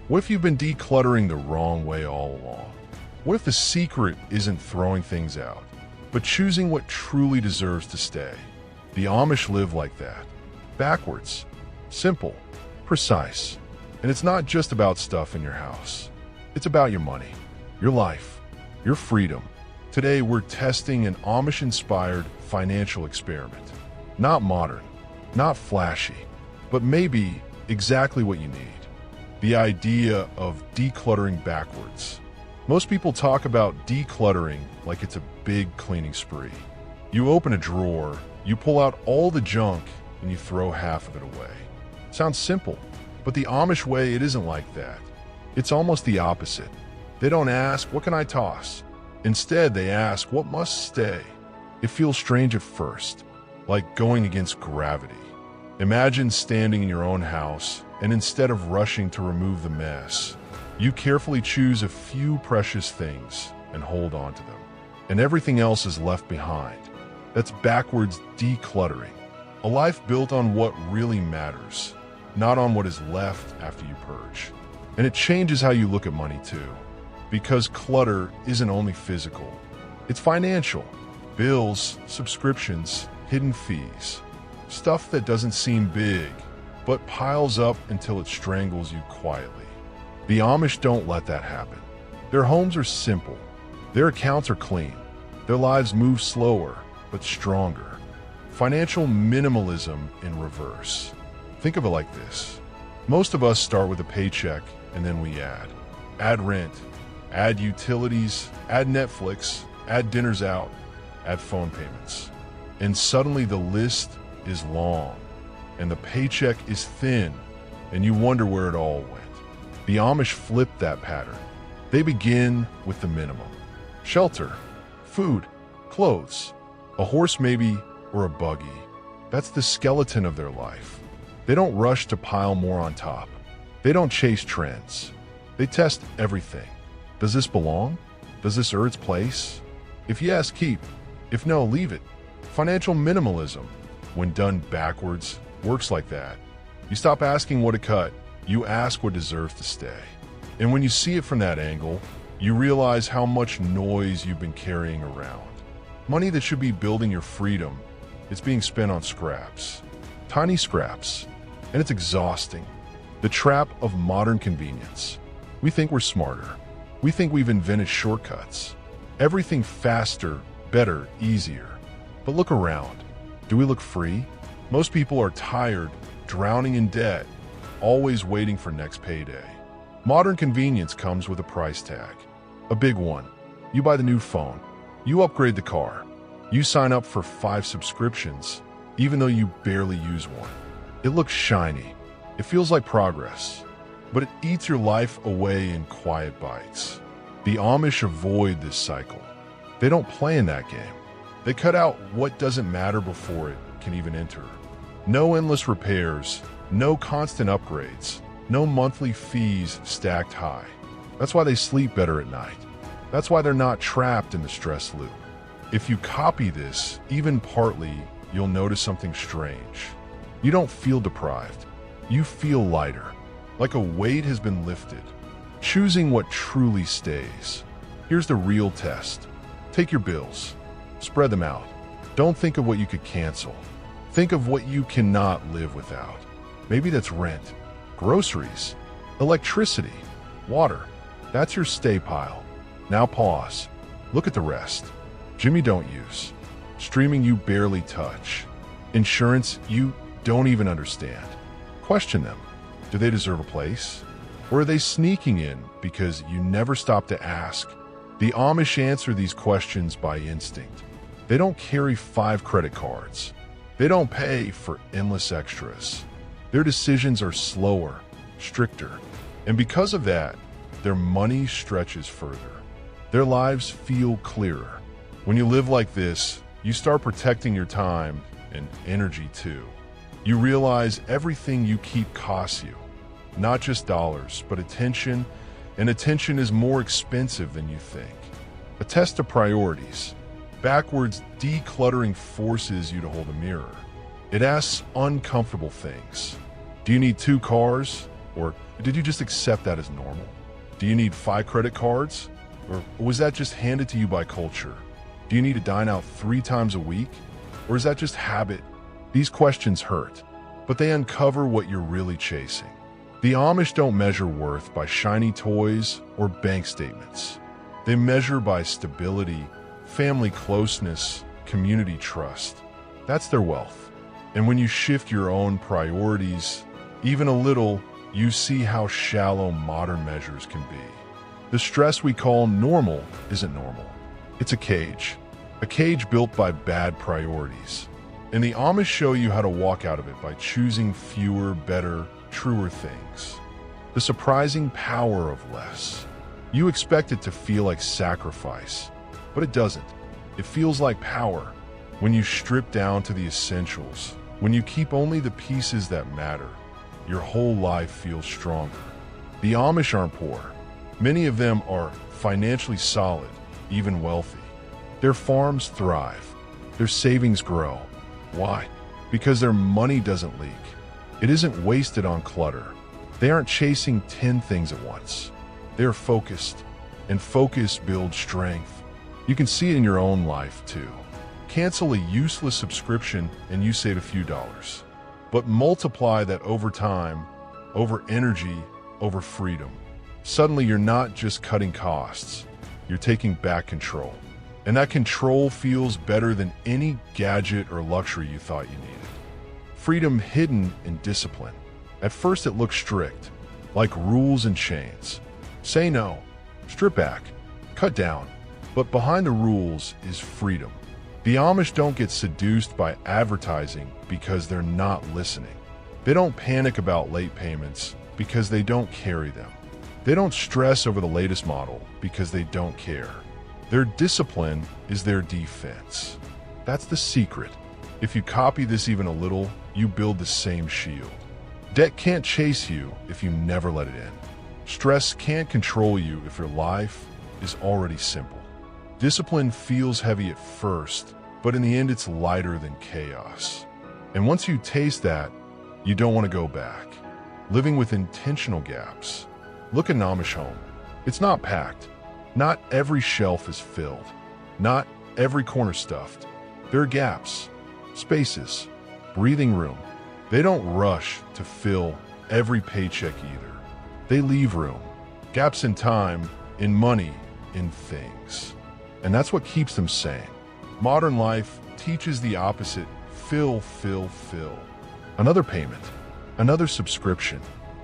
What if you've been decluttering the wrong way all along? What if the secret isn't throwing things out, but choosing what truly deserves to stay? The Amish live like that. Backwards. Simple. Precise. And it's not just about stuff in your house. It's about your money, your life, your freedom. Today we're testing an Amish-inspired financial experiment. Not modern, not flashy, but maybe exactly what you need. The idea of decluttering backwards. Most people talk about decluttering like it's a big cleaning spree. You open a drawer, you pull out all the junk, and you throw half of it away. Sounds simple, but the Amish way, it isn't like that. It's almost the opposite. They don't ask, what can I toss? Instead, they ask, what must stay? It feels strange at first, like going against gravity. Imagine standing in your own house, and instead of rushing to remove the mess, you carefully choose a few precious things and hold on to them. And everything else is left behind. That's backwards decluttering. A life built on what really matters, not on what is left after you purge. And it changes how you look at money too. Because clutter isn't only physical, it's financial. Bills, subscriptions, hidden fees. Stuff that doesn't seem big, but piles up until it strangles you quietly. The Amish don't let that happen. Their homes are simple. Their accounts are clean. Their lives move slower, but stronger. Financial minimalism in reverse. Think of it like this. Most of us start with a paycheck and then we add. Add rent, add utilities, add Netflix, add dinners out, add phone payments. And suddenly the list is long and the paycheck is thin and you wonder where it all went. The Amish flip that pattern. They begin with the minimum. Shelter, food, clothes, a horse maybe, or a buggy. That's the skeleton of their life. They don't rush to pile more on top. They don't chase trends. They test everything. Does this belong? Does this earn its place? If yes, keep. If no, leave it. Financial minimalism, when done backwards, works like that. You stop asking what to cut. You ask what deserves to stay. And when you see it from that angle, you realize how much noise you've been carrying around. Money that should be building your freedom, it's being spent on scraps. Tiny scraps. And it's exhausting. The trap of modern convenience. We think we're smarter. We think we've invented shortcuts. Everything faster, better, easier. But look around. Do we look free? Most people are tired, drowning in debt, always waiting for next payday. Modern convenience comes with a price tag. A big one. You buy the new phone. You upgrade the car. You sign up for 5 subscriptions, even though you barely use one. It looks shiny. It feels like progress. But it eats your life away in quiet bites. The Amish avoid this cycle. They don't play in that game. They cut out what doesn't matter before it can even enter. No endless repairs, no constant upgrades, no monthly fees stacked high. That's why they sleep better at night. That's why they're not trapped in the stress loop. If you copy this, even partly, you'll notice something strange. You don't feel deprived. You feel lighter, like a weight has been lifted. Choosing what truly stays. Here's the real test. Take your bills. Spread them out. Don't think of what you could cancel. Think of what you cannot live without. Maybe that's rent, groceries, electricity, water. That's your stay pile. Now pause. Look at the rest. Gym you don't use. Streaming you barely touch. Insurance you don't even understand. Question them. Do they deserve a place? Or are they sneaking in because you never stop to ask? The Amish answer these questions by instinct. They don't carry 5 credit cards. They don't pay for endless extras. Their decisions are slower, stricter, and because of that, their money stretches further. Their lives feel clearer. When you live like this, you start protecting your time and energy too. You realize everything you keep costs you. Not just dollars, but attention, and attention is more expensive than you think. A test of priorities. Backwards decluttering forces you to hold a mirror. It asks uncomfortable things. Do you need 2 cars? Or did you just accept that as normal? Do you need 5 credit cards? Or was that just handed to you by culture? Do you need to dine out 3 times a week? Or is that just habit? These questions hurt, but they uncover what you're really chasing. The Amish don't measure worth by shiny toys or bank statements. They measure by stability, family closeness, community trust. That's their wealth. And when you shift your own priorities, even a little, you see how shallow modern measures can be. The stress we call normal isn't normal. It's a cage built by bad priorities. And the Amish show you how to walk out of it by choosing fewer, better, truer things. The surprising power of less. You expect it to feel like sacrifice, but it doesn't. It feels like power when you strip down to the essentials, when you keep only the pieces that matter. Your whole life feels stronger. The Amish aren't poor. Many of them are financially solid, even wealthy. Their farms thrive. Their savings grow. Why? Because their money doesn't leak. It isn't wasted on clutter. They aren't chasing 10 things at once. They're focused, and focus builds strength. You can see it in your own life, too. Cancel a useless subscription and you save a few dollars. But multiply that over time, over energy, over freedom. Suddenly you're not just cutting costs, you're taking back control. And that control feels better than any gadget or luxury you thought you needed. Freedom hidden in discipline. At first it looks strict, like rules and chains. Say no, strip back, cut down. But behind the rules is freedom. The Amish don't get seduced by advertising because they're not listening. They don't panic about late payments because they don't carry them. They don't stress over the latest model because they don't care. Their discipline is their defense. That's the secret. If you copy this even a little, you build the same shield. Debt can't chase you if you never let it in. Stress can't control you if your life is already simple. Discipline feels heavy at first, but in the end it's lighter than chaos. And once you taste that, you don't want to go back. Living with intentional gaps. Look at an Amish home. It's not packed. Not every shelf is filled. Not every corner stuffed. There are gaps, spaces, breathing room. They don't rush to fill every paycheck either. They leave room. Gaps in time, in money, in things. And that's what keeps them sane. Modern life teaches the opposite. Fill, fill, fill. Another payment, another subscription,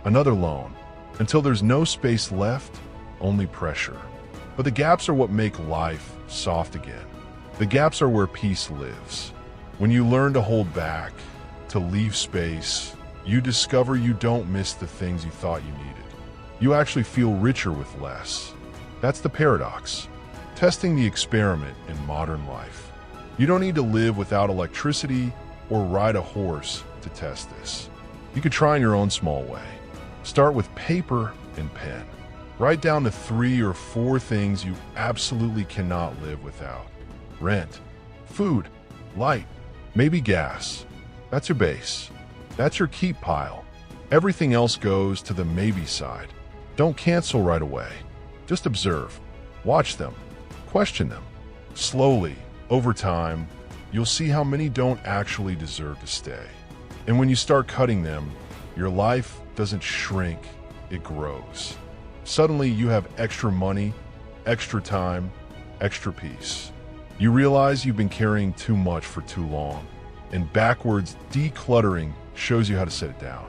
another loan, until there's no space left, only pressure. But the gaps are what make life soft again. The gaps are where peace lives. When you learn to hold back, to leave space, you discover you don't miss the things you thought you needed. You actually feel richer with less. That's the paradox. Testing the experiment in modern life. You don't need to live without electricity or ride a horse to test this. You could try in your own small way. Start with paper and pen. Write down the 3 or 4 things you absolutely cannot live without. Rent, food, light, maybe gas. That's your base. That's your keep pile. Everything else goes to the maybe side. Don't cancel right away. Just observe. Watch them. Question them. Slowly, over time, you'll see how many don't actually deserve to stay. And when you start cutting them, your life doesn't shrink, it grows. Suddenly you have extra money, extra time, extra peace. You realize you've been carrying too much for too long. And backwards decluttering shows you how to set it down.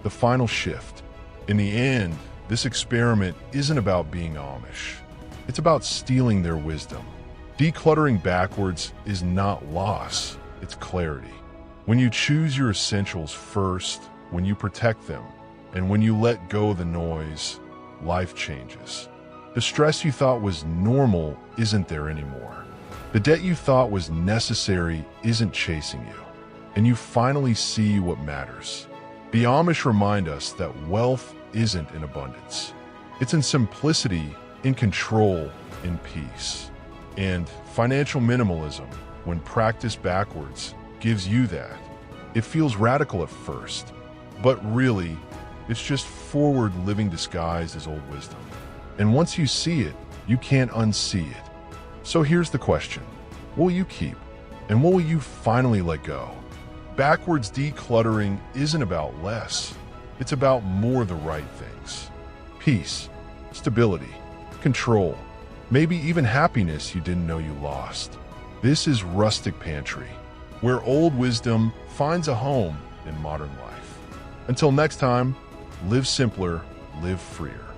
The final shift. In the end, this experiment isn't about being Amish. It's about stealing their wisdom. Decluttering backwards is not loss, it's clarity. When you choose your essentials first, when you protect them, and when you let go of the noise, life changes. The stress you thought was normal isn't there anymore. The debt you thought was necessary isn't chasing you. And you finally see what matters. The Amish remind us that wealth isn't in abundance. It's in simplicity, in control, in peace. And financial minimalism, when practiced backwards, gives you that. It feels radical at first, but really, it's just forward living disguised as old wisdom. And once you see it, you can't unsee it. So here's the question. What will you keep? And what will you finally let go? Backwards decluttering isn't about less. It's about more of the right things. Peace, stability, control, maybe even happiness you didn't know you lost. This is Rustic Pantry, where old wisdom finds a home in modern life. Until next time, live simpler, live freer.